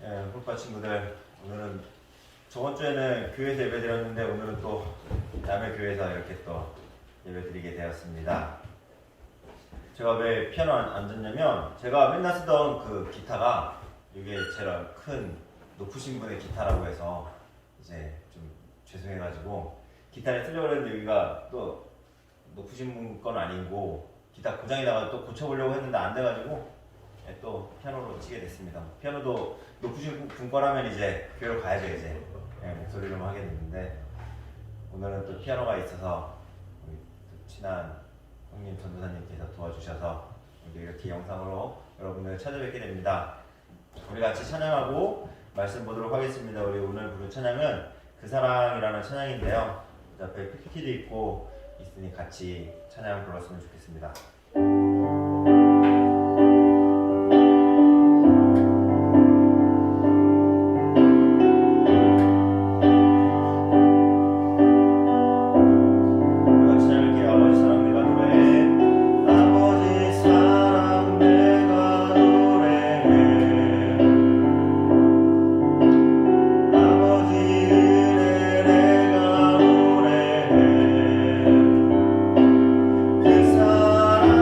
홀바 친구들, 오늘은 저번 주에는 교회에서 예배 드렸는데 오늘은 또 남의 교회에서 이렇게 또 예배 드리게 되었습니다. 제가 왜 피아노 안 줬냐면 제가 맨날 쓰던 그 기타가 이게 제가 큰 높으신 분의 기타라고 해서 이제 좀 죄송해가지고 기타를 쓰려고 했는데 여기가 또 높으신 분 건 아니고 기타 고장이 나가지고 또 고쳐보려고 했는데 안 돼가지고 또 피아노로 치게 됐습니다. 피아노도 높으신 분 거라면 이제 교회로 가야죠 이제. 목소리로만 하게 됐는데 오늘은 또 피아노가 있어서 우리 또 친한 형님 전도사님께서 도와주셔서 이렇게 영상으로 여러분들 찾아뵙게 됩니다. 우리 같이 찬양하고 말씀 보도록 하겠습니다. 우리 오늘 부를 찬양은 그 사랑이라는 찬양인데요. 앞에 PPT도 있고 있으니 같이 찬양 불렀으면 좋겠습니다. 그 사랑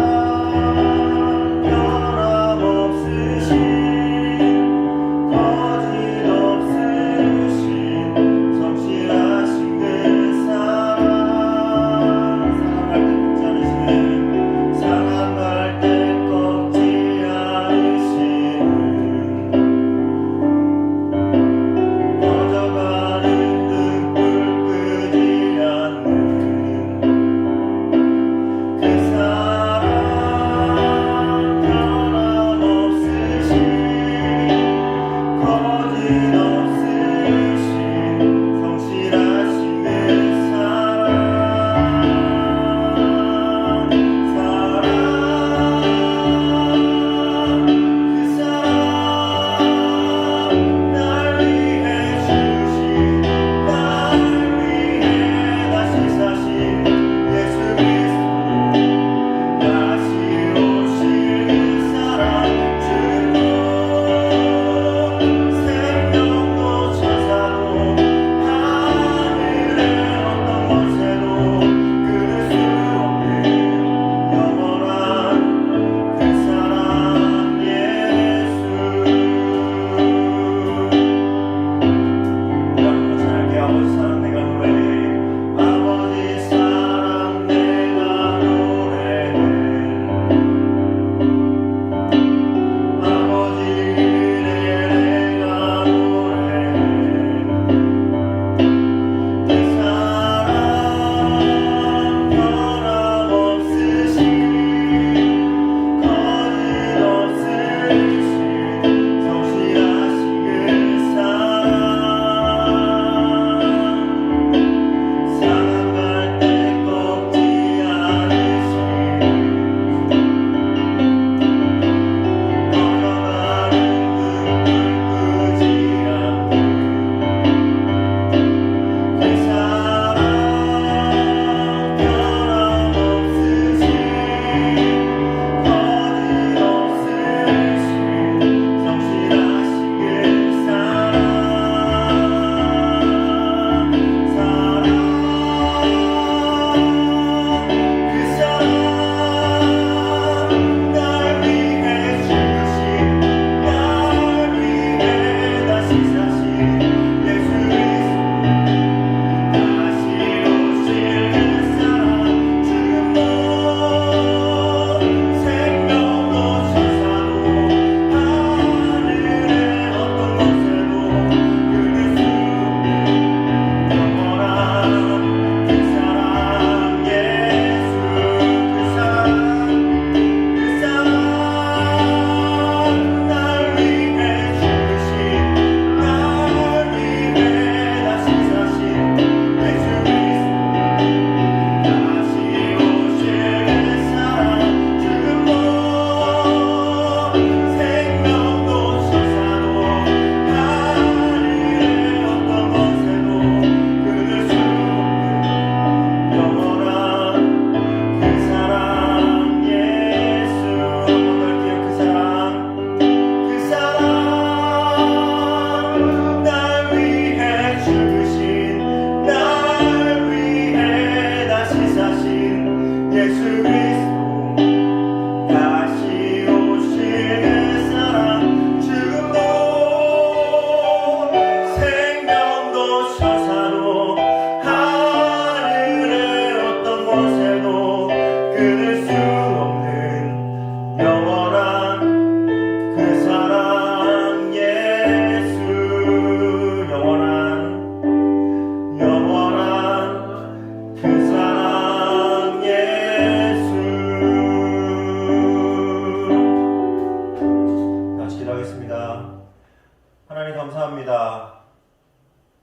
하나님 감사합니다.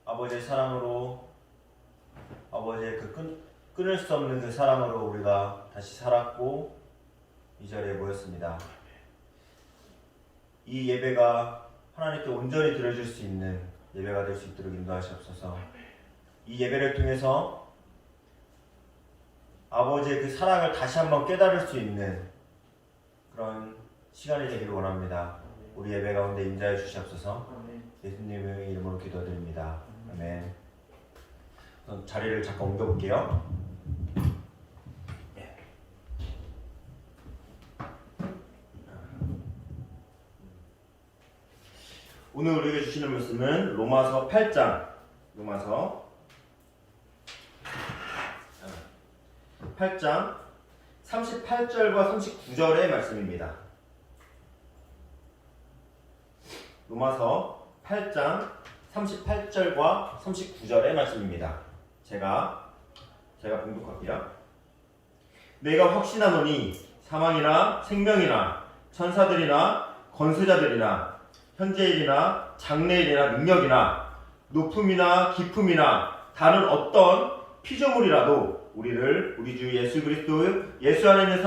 아버지의 사랑으로, 아버지의 그 끊을 수 없는 그 사랑으로 우리가 다시 살았고 이 자리에 모였습니다. 이 예배가 하나님께 온전히 드려질 수 있는 예배가 될 수 있도록 인도하시옵소서. 이 예배를 통해서 아버지의 그 사랑을 다시 한번 깨달을 수 있는 그런 시간이 되기를 원합니다. 우리 예배 가운데 임재해 주시옵소서. 예수님의 이름으로 기도드립니다. 아멘. 자리를 잠깐 옮겨볼게요. 오늘 우리에게 주시는 말씀은 로마서 8장, 로마서 8장 38절과 39절의 말씀입니다. 로마서 8장 38절과 39절의 말씀입니다. 제가 봉독할게요. 내가 확신하노니 사망이나 생명이나 천사들이나 권세자들이나 현재일이나 장래일이나 능력이나 높음이나 깊음이나 다른 어떤 피조물이라도 우리를 우리 주 예수 그리스도 예수 안에 있는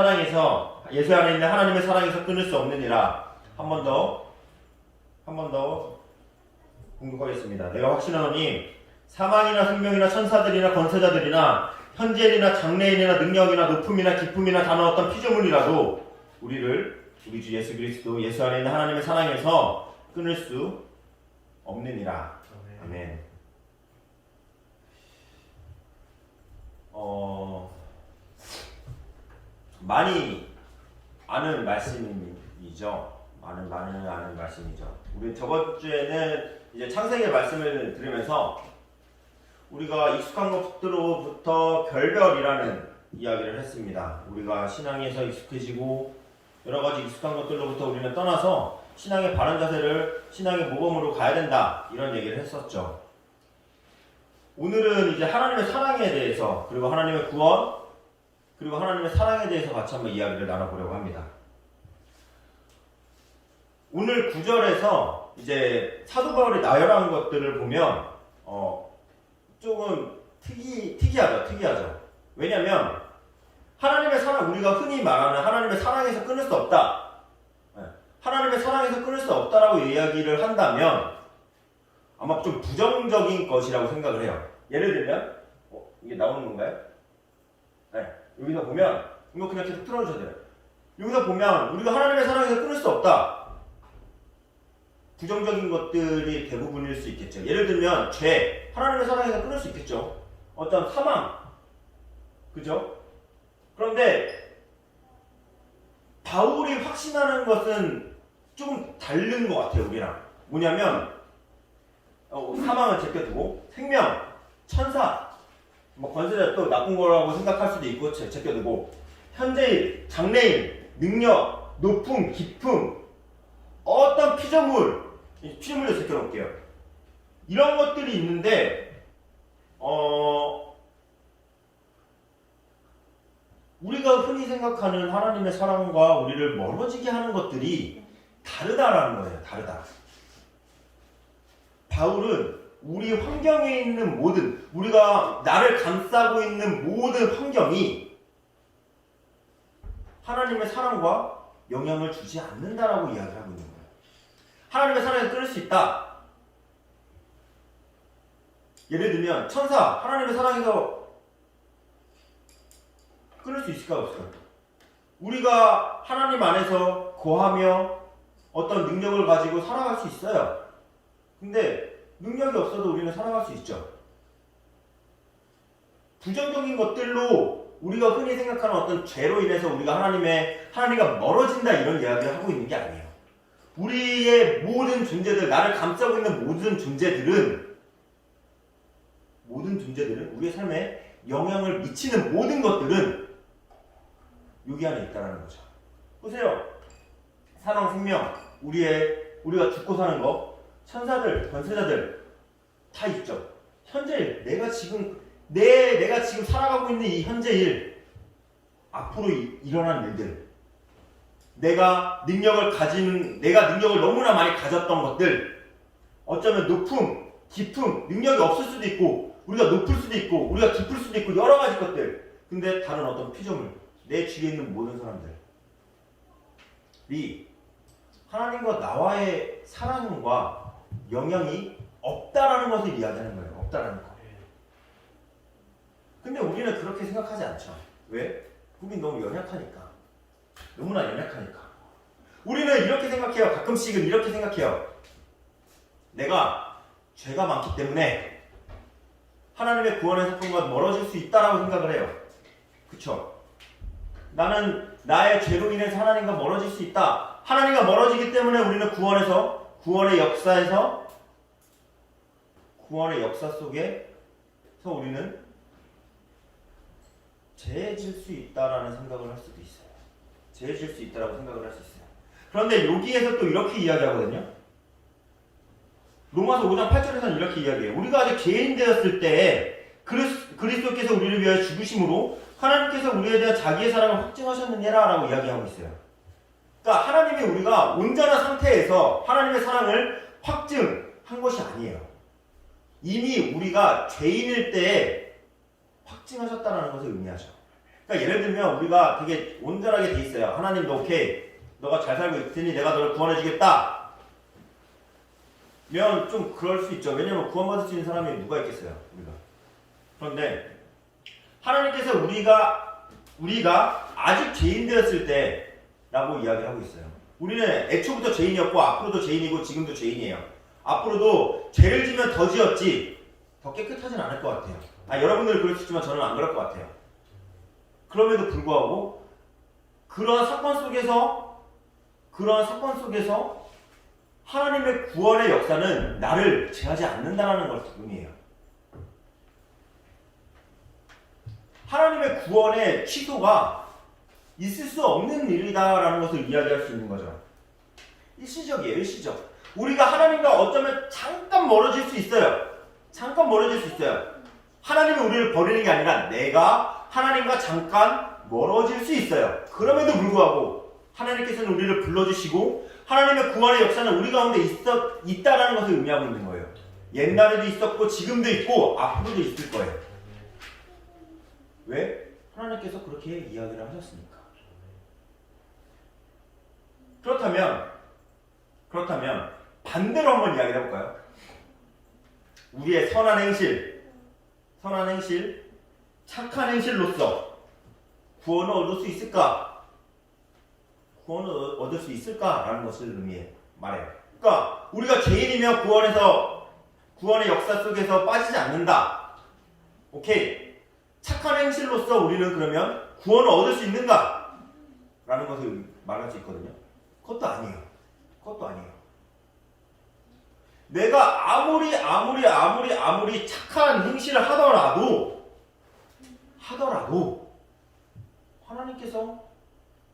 하나님의 사랑에서 끊을 수 없느니라. 한 번 더 공격하겠습니다. 내가 확신하노니 사망이나 생명이나 천사들이나 권세자들이나 현재일이나 장래일이나 능력이나 높음이나 깊음이나 다른 어떤 피조물이라도 우리를 우리 주 예수 그리스도 예수 안에 있는 하나님의 사랑에서 끊을 수 없느니라. 아멘. 많이 아는 말씀이죠. 많은 아는 말씀이죠. 우리 저번 주에는 이제 창세기의 말씀을 들으면서 우리가 익숙한 것들로부터 별별이라는 이야기를 했습니다. 우리가 신앙에서 익숙해지고 여러 가지 익숙한 것들로부터 우리는 떠나서 신앙의 바른 자세를 신앙의 모범으로 가야 된다, 이런 얘기를 했었죠. 오늘은 이제 하나님의 사랑에 대해서, 그리고 하나님의 구원, 그리고 하나님의 사랑에 대해서 같이 한번 이야기를 나눠보려고 합니다. 오늘 9절에서 이제 사도 바울이 나열한 것들을 보면 조금 특이하죠. 왜냐면 하나님의 사랑, 우리가 흔히 말하는 하나님의 사랑에서 끊을 수 없다, 하나님의 사랑에서 끊을 수 없다라고 이야기를 한다면 아마 좀 부정적인 것이라고 생각을 해요. 예를 들면 이게 나오는 건가요? 네. 여기서 보면 이거 그냥 계속 틀어주셔야 돼요. 여기서 보면 우리가 하나님의 사랑에서 끊을 수 없다, 부정적인 것들이 대부분일 수 있겠죠. 예를 들면 죄, 하나님의 사랑에서 끊을 수 있겠죠. 어떤 사망, 그죠? 그런데 바울이 확신하는 것은 좀 다른 것 같아요, 우리랑. 뭐냐면 사망을 제껴두고 생명, 천사, 권세자, 또 나쁜 거라고 생각할 수도 있고 제껴두고 현재일, 장래일, 능력, 높음, 깊음, 어떤 피조물도 제껴놓을게요. 이런 것들이 있는데 우리가 흔히 생각하는 하나님의 사랑과 우리를 멀어지게 하는 것들이 다르다라는 거예요. 다르다. 바울은 우리 환경에 있는 모든, 우리가 나를 감싸고 있는 모든 환경이 하나님의 사랑과 영향을 주지 않는다라고 이야기를 하고 있는 거예요. 하나님의 사랑에서 끊을 수 있다. 예를 들면 천사, 하나님의 사랑에서 끊을 수 있을까요? 없을까요? 우리가 하나님 안에서 거하며 어떤 능력을 가지고 살아갈 수 있어요. 근데 능력이 없어도 우리는 살아갈 수 있죠. 부정적인 것들로 우리가 흔히 생각하는 어떤 죄로 인해서 우리가 하나님과 멀어진다, 이런 이야기를 하고 있는 게 아니에요. 우리의 모든 존재들, 나를 감싸고 있는 모든 존재들은 우리의 삶에 영향을 미치는 모든 것들은 여기 안에 있다는 거죠. 보세요. 사망, 생명, 우리가 죽고 사는 거, 천사들, 권세자들 다 있죠. 현재일, 내가 지금 살아가고 있는 이 현재일, 앞으로 일어난 일들, 내가 능력을 너무나 많이 가졌던 것들, 어쩌면 높음, 깊음, 능력이 없을 수도 있고 우리가 높을 수도 있고 우리가 깊을 수도 있고 여러 가지 것들. 근데 다른 어떤 피조물, 내 주위에 있는 모든 사람들이 하나님과 나와의 사랑과 영향이 없다라는 것을 이야기하는 거예요. 없다라는 거. 근데 우리는 그렇게 생각하지 않죠. 왜? 우린 너무 연약하니까. 너무나 연약하니까. 우리는 이렇게 생각해요. 가끔씩은 이렇게 생각해요. 내가 죄가 많기 때문에 하나님의 구원의 사건과 멀어질 수 있다라고 생각을 해요. 그쵸? 나는 나의 죄로 인해서 하나님과 멀어질 수 있다. 하나님과 멀어지기 때문에 우리는 구원의 역사 속에서 우리는 죄질 수 있다라는 생각을 할 수도 있어요. 죄질 수 있다라고 생각을 할 수 있어요. 그런데 여기에서 또 이렇게 이야기하거든요. 로마서 5장 8절에서는 이렇게 이야기해요. 우리가 아직 죄인 되었을 때 그리스도께서 우리를 위하여 죽으심으로 하나님께서 우리에 대한 자기의 사랑을 확증하셨느냐라 라고 이야기하고 있어요. 그러니까 하나님이 우리가 온전한 상태에서 하나님의 사랑을 확증한 것이 아니에요. 이미 우리가 죄인일 때 확증하셨다는 것을 의미하죠. 그러니까 예를 들면 우리가 되게 온전하게 돼 있어요. 하나님도 오케이, 너가 잘 살고 있으니 내가 너를 구원해 주겠다 면 좀 그럴 수 있죠. 왜냐면 구원받을 수 있는 사람이 누가 있겠어요, 우리가. 그런데 하나님께서 우리가 아직 죄인 되었을 때라고 이야기하고 있어요. 우리는 애초부터 죄인이었고 앞으로도 죄인이고 지금도 죄인이에요. 앞으로도 죄를 지면 더 지었지 더 깨끗하진 않을 것 같아요. 여러분들은 그럴 수 있지만 저는 안 그럴 것 같아요. 그럼에도 불구하고 그러한 사건 속에서 하나님의 구원의 역사는 나를 제하지 않는다는 걸 의미해요. 하나님의 구원의 취소가 있을 수 없는 일이다라는 것을 이야기할 수 있는 거죠. 일시적이에요, 일시적. 우리가 하나님과 어쩌면 잠깐 멀어질 수 있어요. 하나님이 우리를 버리는 게 아니라 내가 하나님과 잠깐 멀어질 수 있어요. 그럼에도 불구하고 하나님께서는 우리를 불러주시고 하나님의 구원의 역사는 우리 가운데 있다라는 것을 의미하고 있는 거예요. 옛날에도 있었고 지금도 있고 앞으로도 있을 거예요. 왜? 하나님께서 그렇게 이야기를 하셨으니까. 그렇다면 반대로 한번 이야기를 해볼까요? 우리의 선한 행실, 착한 행실로서 구원을 얻을 수 있을까? 구원을 얻을 수 있을까라는 것을 말해요. 그러니까 우리가 죄인이면 구원의 역사 속에서 빠지지 않는다. 오케이. 착한 행실로서 우리는 그러면 구원을 얻을 수 있는가? 라는 것을 말할 수 있거든요. 그것도 아니에요. 내가 아무리 착한 행실을 하더라도 하나님께서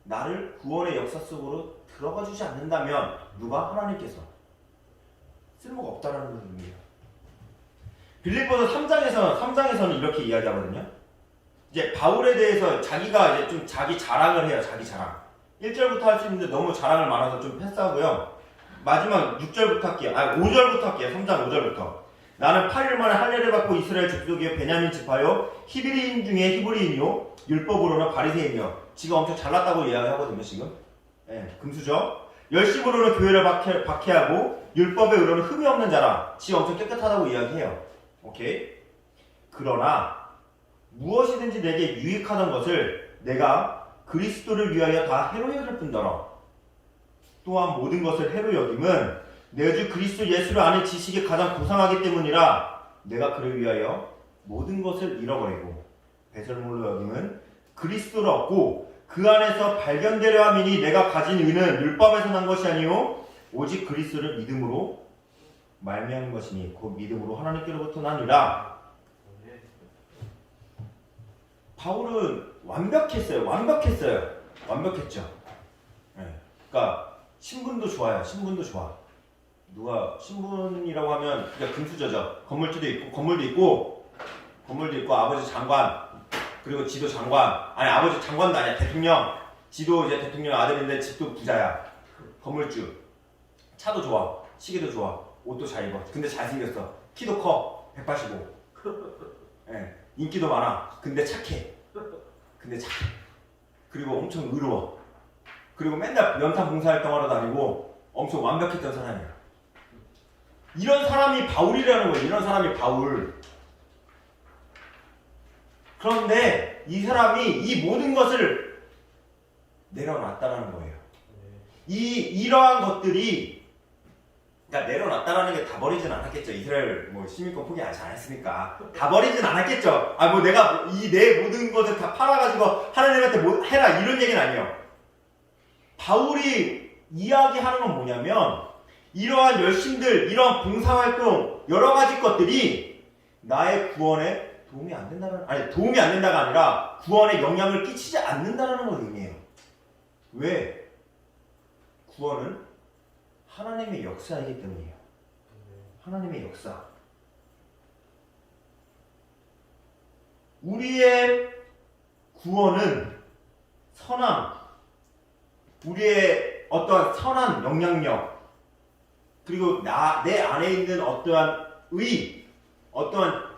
나를 구원의 역사 속으로 들어가 주지 않는다면 하나님께서 쓸모가 없다라는 것을 의미해요. 빌립보서 3장에서는 이렇게 이야기하거든요. 이제 바울에 대해서 자기가 이제 좀 자기 자랑을 해요. 자기 자랑. 1절부터 할 수 있는데 너무 자랑을 많아서 좀 패스하고요. 마지막 6절부터 할게요. 5절부터 할게요. 3장 5절부터. 나는 8일 만에 할례를 받고 이스라엘 족속이요 베냐민 지파요 히브리인 중에 히브리인이요 율법으로는 바리새인이요. 지가 엄청 잘났다고 이야기하거든요. 지금. 금수저. 열심으로는 교회를 박해하고 율법의 의로는 흠이 없는 자라. 지가 엄청 깨끗하다고 이야기해요. 오케이. 그러나 무엇이든지 내게 유익하던 것을 내가 그리스도를 위하여 다 해로 여길 뿐더러 또한 모든 것을 해로 여김은 내 주 그리스도 예수를 아는 지식이 가장 고상하기 때문이라. 내가 그를 위하여 모든 것을 잃어버리고 배설물로 여김은 그리스도를 얻고 그 안에서 발견되려 함이니 내가 가진 의는 율법에서 난 것이 아니요 오직 그리스도를 믿음으로 말미암은 것이니 곧 믿음으로 하나님께로부터 나니라. 바울은 완벽했죠. 그러니까 신분도 좋아요. 누가 신분이라고 하면 그냥 금수저죠. 건물도 있고 아버지 장관 그리고 지도 장관. 아버지 장관도 아니야. 대통령. 지도 이제 대통령 아들인데 집도 부자야. 건물주. 차도 좋아. 시계도 좋아. 옷도 잘 입어. 근데 잘생겼어. 키도 커. 185. 예, 인기도 많아. 근데 착해. 그리고 엄청 의로워. 그리고 맨날 연탄 봉사활동하러 다니고 엄청 완벽했던 사람이야. 이런 사람이 바울이라는 거예요. 이런 사람이 바울. 그런데 이 사람이 이 모든 것을 내려놨다라는 거예요. 이러한 것들이, 그러니까 내려놨다라는 게 다 버리진 않았겠죠. 이스라엘 뭐 시민권 포기하지 않았으니까 다 버리진 않았겠죠. 뭐 내가 이 내 모든 것을 다 팔아가지고 하나님한테 뭐 해라 이런 얘기는 아니에요. 바울이 이야기하는 건 뭐냐면 이러한 열심들, 이러한 봉사활동, 여러 가지 것들이 나의 구원에 도움이 안 된다가 아니라 구원에 영향을 끼치지 않는다는 걸 의미해요. 왜? 구원은 하나님의 역사이기 때문이에요. 하나님의 역사. 우리의 구원은 선함, 우리의 어떠한 선한 영향력, 그리고 내 안에 있는 어떠한 어떠한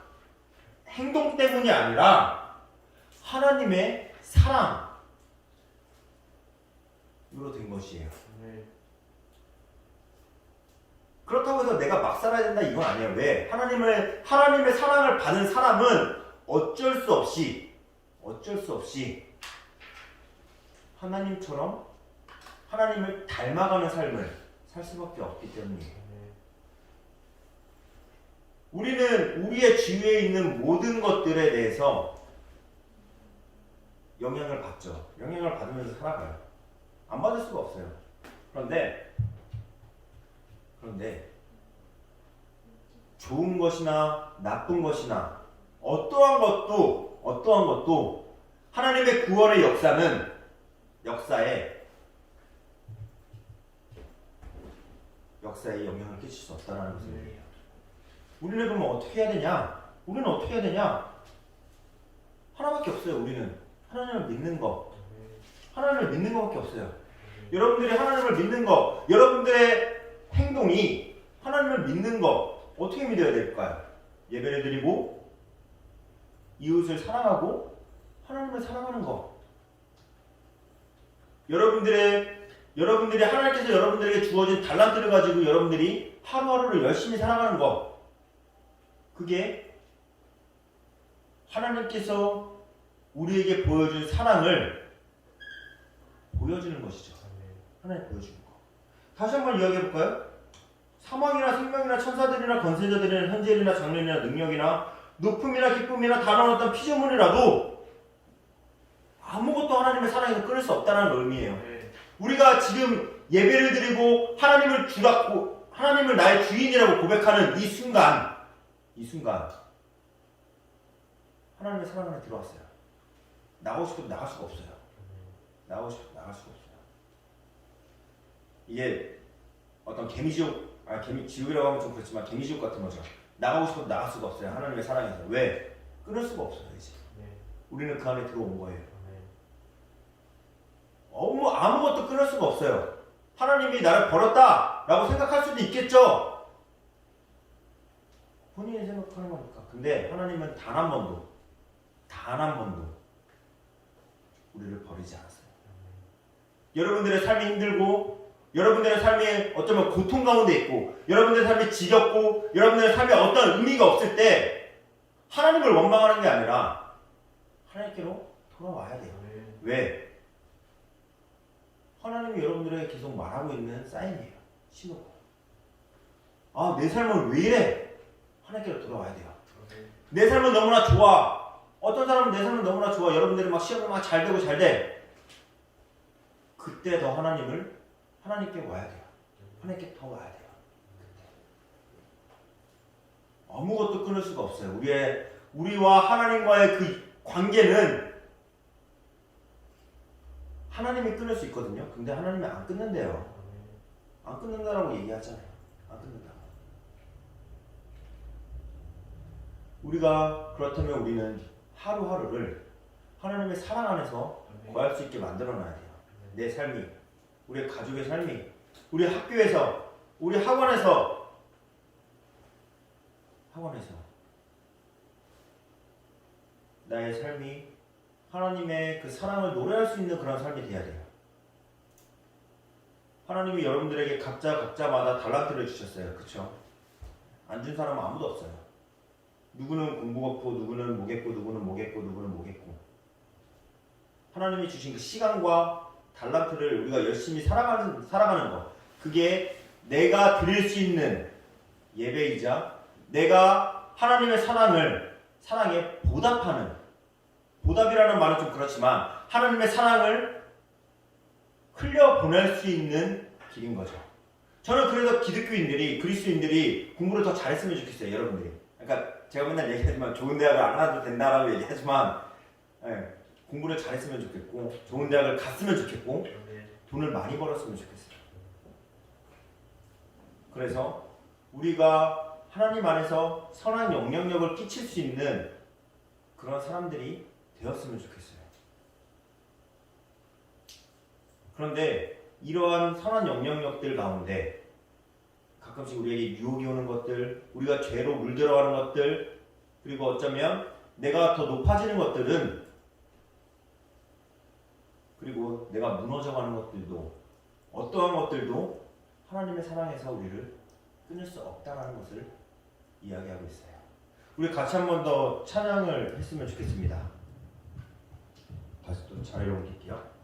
행동 때문이 아니라 하나님의 사랑으로 된 것이에요. 그렇다고 해서 내가 막 살아야 된다 이건 아니에요. 왜? 하나님의 사랑을 받은 사람은 어쩔 수 없이 하나님처럼 하나님을 닮아가는 삶을 살 수밖에 없기 때문이에요. 우리는 우리의 주위에 있는 모든 것들에 대해서 영향을 받죠. 영향을 받으면서 살아가요. 안 받을 수가 없어요. 그런데 좋은 것이나 나쁜 것이나 어떠한 것도 하나님의 구원의 역사에 영향을 끼칠 수 없다는 것을 얘기해요. 우리는 그러면 어떻게 해야 되냐? 하나밖에 없어요. 우리는 하나님을 믿는 거. 하나님을 믿는 것밖에 없어요. 여러분들이 하나님을 믿는 거, 여러분들의 행동이 하나님을 믿는 거 어떻게 믿어야 될까요? 예배를 드리고 이웃을 사랑하고 하나님을 사랑하는 거. 여러분들이 하나님께서 여러분들에게 주어진 달란트를 가지고 여러분들이 하루하루를 열심히 살아가는 거. 그게 하나님께서 우리에게 보여준 사랑을 보여주는 것이죠. 하나님 보여주는 거. 다시 한번 이야기해볼까요? 사망이나 생명이나 천사들이나 권세자들이나 현재일이나 장래일이나 능력이나 높음이나 기쁨이나 다른 어떤 피조물이라도 아무것도 하나님의 사랑에서 끊을 수 없다는 의미예요. 우리가 지금 예배를 드리고 하나님을 주라고, 하나님을 나의 주인이라고 고백하는 이 순간 하나님의 사랑 안에 들어왔어요. 나가고 싶어도 나갈 수가 없어요. 나가고 싶어도 나갈 수가 없어요. 이게 어떤 지옥이라고 하면 좀 그렇지만 개미지옥 같은 거죠. 나가고 싶어도 나갈 수가 없어요. 하나님의 사랑에서. 왜? 끊을 수가 없어요. 이제. 우리는 그 안에 들어온 거예요. 아무것도 끊을 수가 없어요. 하나님이 나를 버렸다라고 생각할 수도 있겠죠. 본인이 생각하는 거니까. 근데 하나님은 단 한 번도 우리를 버리지 않았어요. 여러분들의 삶이 힘들고, 여러분들의 삶이 어쩌면 고통 가운데 있고, 여러분들의 삶이 지겹고, 여러분들의 삶에 어떤 의미가 없을 때 하나님을 원망하는 게 아니라 하나님께로 돌아와야 돼요. 왜? 하나님이 여러분들에게 계속 말하고 있는 사인이에요. 신호고. 내 삶은 왜 이래? 하나님께로 돌아와야 돼요. 내 삶은 너무나 좋아. 어떤 사람은 내 삶은 너무나 좋아. 여러분들이 막 시험을 막 잘 되고 잘 돼. 그때 더 하나님께 와야 돼요. 하나님께 더 와야 돼요. 그때. 아무것도 끊을 수가 없어요. 우리와 하나님과의 그 관계는 하나님이 끊을 수 있거든요. 근데 하나님이 안 끊는데요. 안 끊는다라고 얘기하잖아요. 안 끊는다. 그렇다면 우리는 하루하루를 하나님의 사랑 안에서 거할 수 있게 만들어놔야 돼요. 내 삶이, 우리 가족의 삶이, 우리 학교에서, 우리 학원에서 학원에서 나의 삶이 하나님의 그 사랑을 노래할 수 있는 그런 삶이 돼야 돼요. 하나님이 여러분들에게 각자마다 달란트를 주셨어요. 그쵸? 안 준 사람은 아무도 없어요. 누구는 공부가 없고, 누구는 뭐겠고, 누구는 뭐겠고, 누구는 뭐겠고. 하나님이 주신 그 시간과 달란트를 우리가 열심히 살아가는 것, 그게 내가 드릴 수 있는 예배이자 내가 하나님의 사랑에 보답하는, 보답이라는 말은 좀 그렇지만 하나님의 사랑을 흘려보낼 수 있는 길인 거죠. 저는 그래서 기독교인들이, 그리스도인들이 공부를 더 잘했으면 좋겠어요. 여러분들이. 그러니까 제가 맨날 얘기하지만 좋은 대학을 안 가도 된다라고 얘기하지만 공부를 잘했으면 좋겠고, 좋은 대학을 갔으면 좋겠고, 돈을 많이 벌었으면 좋겠어요. 그래서 우리가 하나님 안에서 선한 영향력을 끼칠 수 있는 그런 사람들이 되었으면 좋겠어요. 그런데 이러한 선한 영향력들 가운데 가끔씩 우리에게 유혹이 오는 것들, 우리가 죄로 물들어가는 것들, 그리고 어쩌면 내가 더 높아지는 것들은, 그리고 내가 무너져가는 것들도, 어떠한 것들도 하나님의 사랑에서 우리를 끊을 수 없다는 것을 이야기하고 있어요. 우리 같이 한 번 더 찬양을 했으면 좋겠습니다. 다시 또 자리로 옮길게요.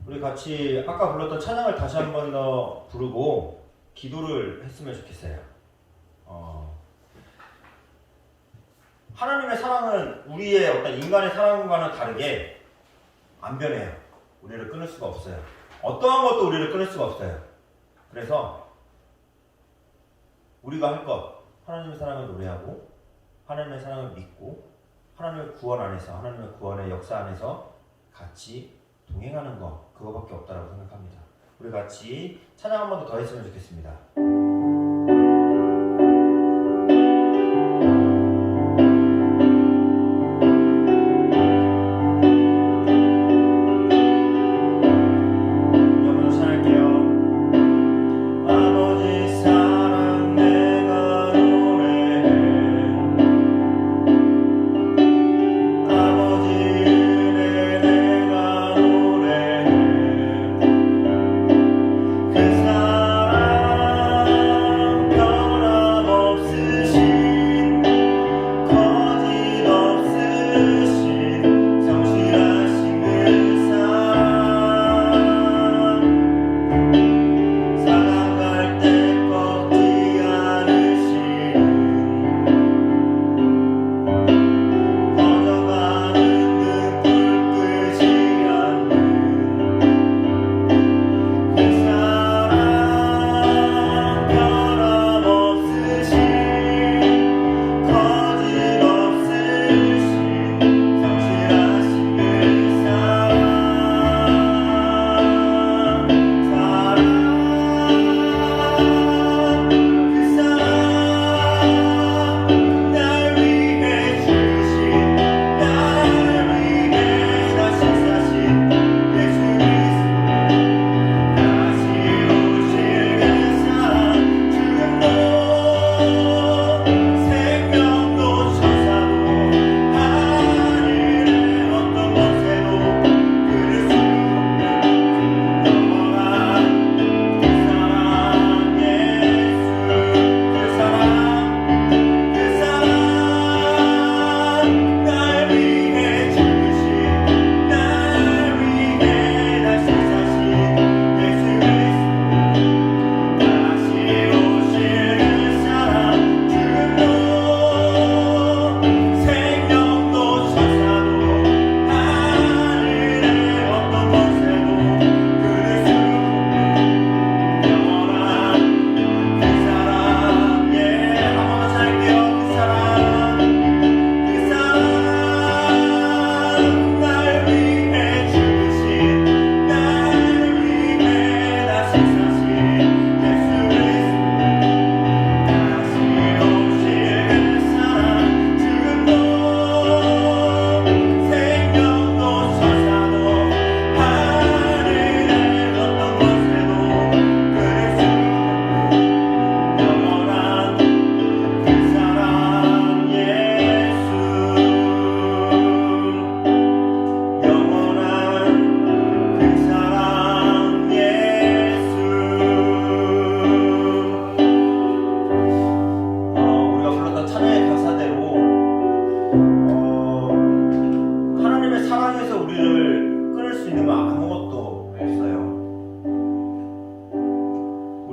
우리 같이 아까 불렀던 찬양을 다시 한 번 더 부르고 기도를 했으면 좋겠어요. 하나님의 사랑은 우리의 어떤 인간의 사랑과는 다르게 안 변해요. 우리를 끊을 수가 없어요. 어떠한 것도 우리를 끊을 수가 없어요. 그래서 우리가 할 것, 하나님의 사랑을 노래하고, 하나님의 사랑을 믿고, 하나님의 구원 안에서, 하나님의 구원의 역사 안에서 같이 동행하는 것, 그거밖에 없다고 생각합니다. 우리 같이 찬양 한 번 더 했으면 좋겠습니다. 그 사랑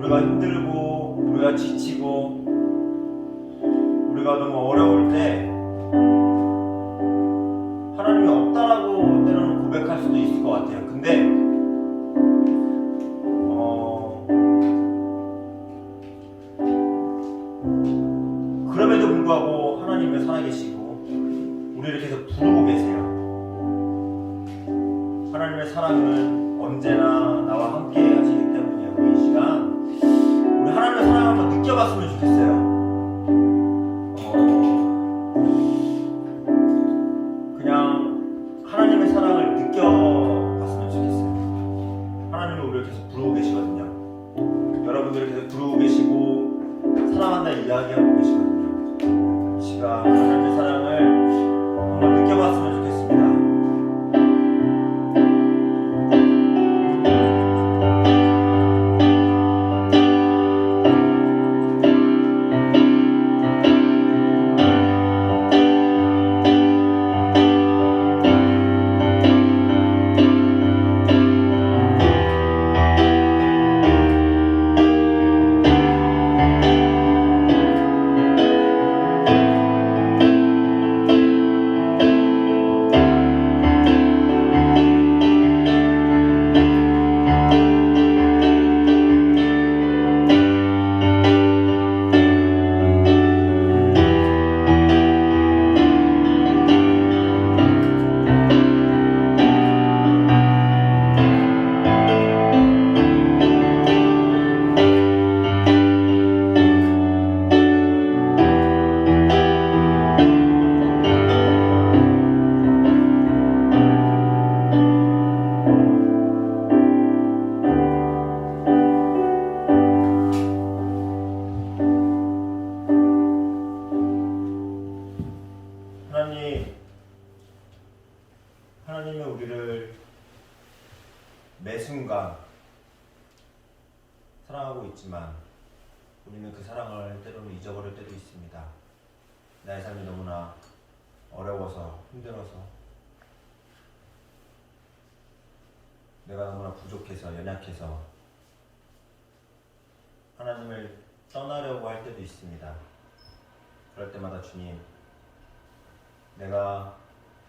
우리가 힘들고 우리가 지치고 우리가 너무 어려울 때 하나님이 없다라고 때로는 고백할 수도 있을 것 같아요. 근데 그럼에도 불구하고 하나님은 살아계시고 우리를 계속 부르고 계세요. 하나님의 사랑은 언제나 나와 함께 하시기 때문에 우리 이 시간 우리 하나님의 사랑을 한번 느껴봤으면 좋겠어요. 그냥 하나님의 사랑을 느껴봤으면 좋겠어요. 하나님은 우리를 계속 부르고 계시거든요. 여러분들을 계속 부르고 계시고 사랑한다 이야기하고 계시거든요. 이 시간 하나님의 사랑을 한번 느껴봤으면 좋겠습니다. 하나님은 우리를 매 순간 사랑하고 있지만 우리는 그 사랑을 때로는 잊어버릴 때도 있습니다. 나의 삶이 너무나 어려워서 힘들어서 내가 너무나 부족해서 연약해서 하나님을 떠나려고 할 때도 있습니다. 그럴 때마다 주님, 내가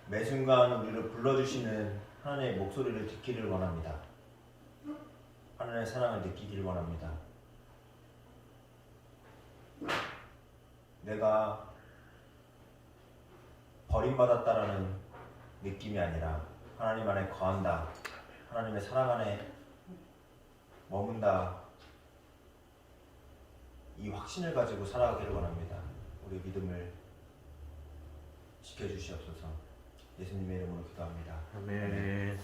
매 순간 우리를 불러주시는 하나님의 목소리를 듣기를 원합니다. 하나님의 사랑을 느끼기를 원합니다. 내가 버림받았다라는 느낌이 아니라 하나님 안에 거한다, 하나님의 사랑 안에 머문다, 이 확신을 가지고 살아가기를 원합니다. 우리 믿음을 지켜주시옵소서. 예수님의 이름으로 기도합니다. 아멘.